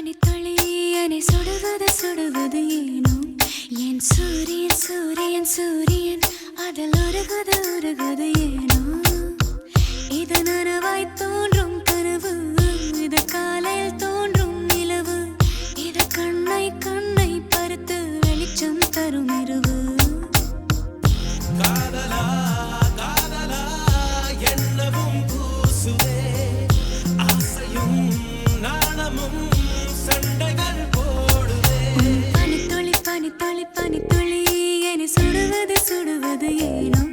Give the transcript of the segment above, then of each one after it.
பனித்துளி என்னை சுடுவது சுடுவது ஏனோ என் சூரியன் சூரியன் சூரியன் அதில் உருகுது உருகுது ஏனோ இது நனவாய் தோன்றும் கனவு இது காலையில் தோன்றும் நிலவு இது கண்ணை கண்ணை பருத்து வெளிச்சம் தரும் இரவு காதலா காதலா என்னவும் பூசுவே ஆசையும் நாணமும் சண்டைகள் போடுவே பனித்துளி பனித்துளி பனித்துளி என்னை சுடுவது சுடுவது ஏனோ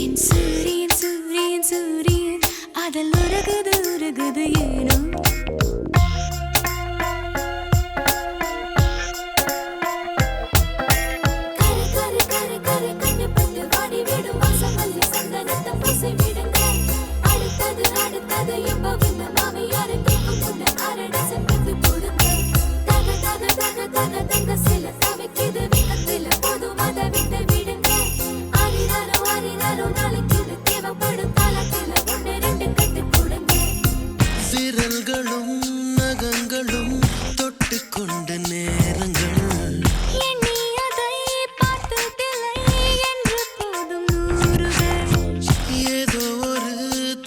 என் சூரியன் சூரியன் சூரியன் அதில் உருகுது உருகுது ஏனோ விரல்களும் நகங்களும் தொட்டுக்கொண்ட நேரங்கள் எண்ணியதை பார்த்ததில்லை என்று போதும் நூறுகள் ஏதோ ஒரு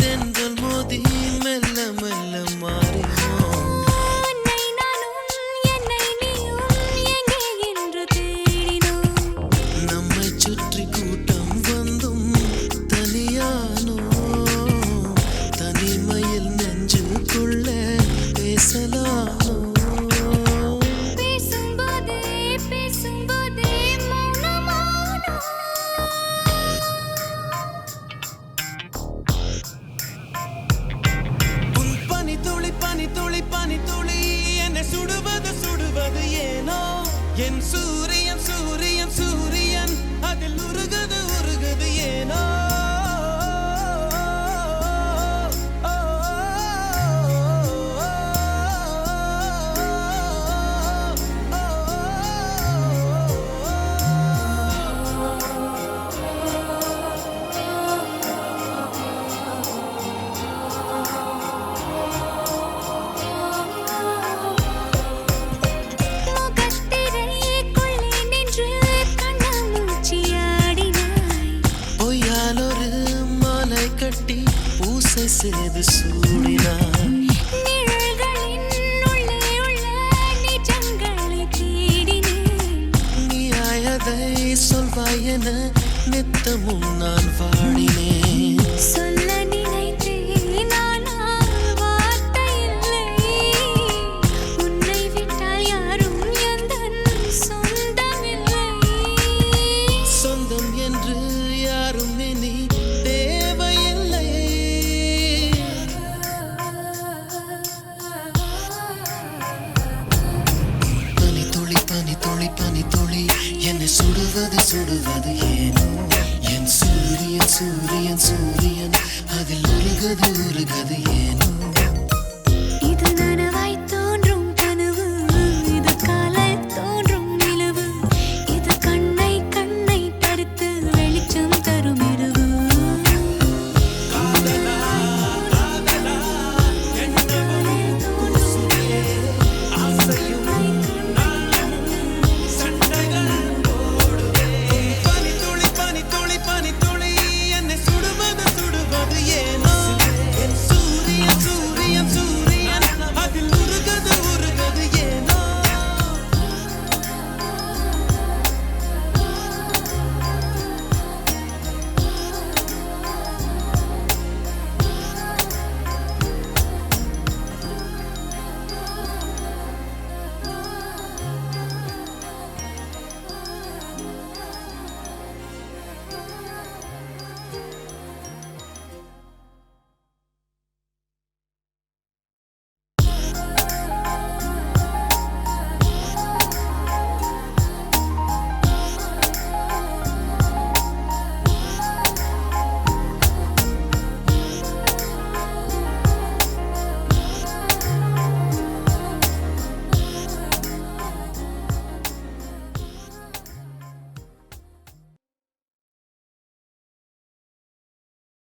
தென்றல் மோதி மெல்ல மெல்ல மாறினோம் உன்னை நானும் என்னை நீயும் எங்கே என்று தேடினோம் நம்மை சுற்றி கூட்டம் வந்தும் தனியானோ தனிமையில் நெஞ்சுக்குள்ள பேசலானோ பேசும்போதே பேசும்போதே மௌனமானோ உன் பனித்துளி பனித்துளி பனித்துளி என்னை சுடுவது சுடுவது ஏனோ என் சூரியன் சூரியன் சூரியன் அதில் உருகுது உருகுது ஏனோ முகத்திரைக்குள்ளே நின்று கண்ணாமூச்சியாடினாய் பொய்யாலொரு மாலை கட்டி பூசை செய்து சூடினான் நிழல்களின் உள்ளே உள்ள நிஜங்களை தேடினேன் நீயாயதை சொல்வாய் என நித்தமும் நான் வாடினேன் சொல்ல நினைத்தேன் ஆனால் வார்த்தை இல்லை உன்னை விட்டால் யாரும் எந்தன் சொந்தமில்லை சொந்தம் என்று யாரும் இனி தேவையில்லை பனித்துளி பனித்துளி பனித்துளி என்னை சுடுவது சுடுவது ஏனோ என் சூரியன் சூரியன் சூரியன் அதில் உருகது உருகது ஏனோ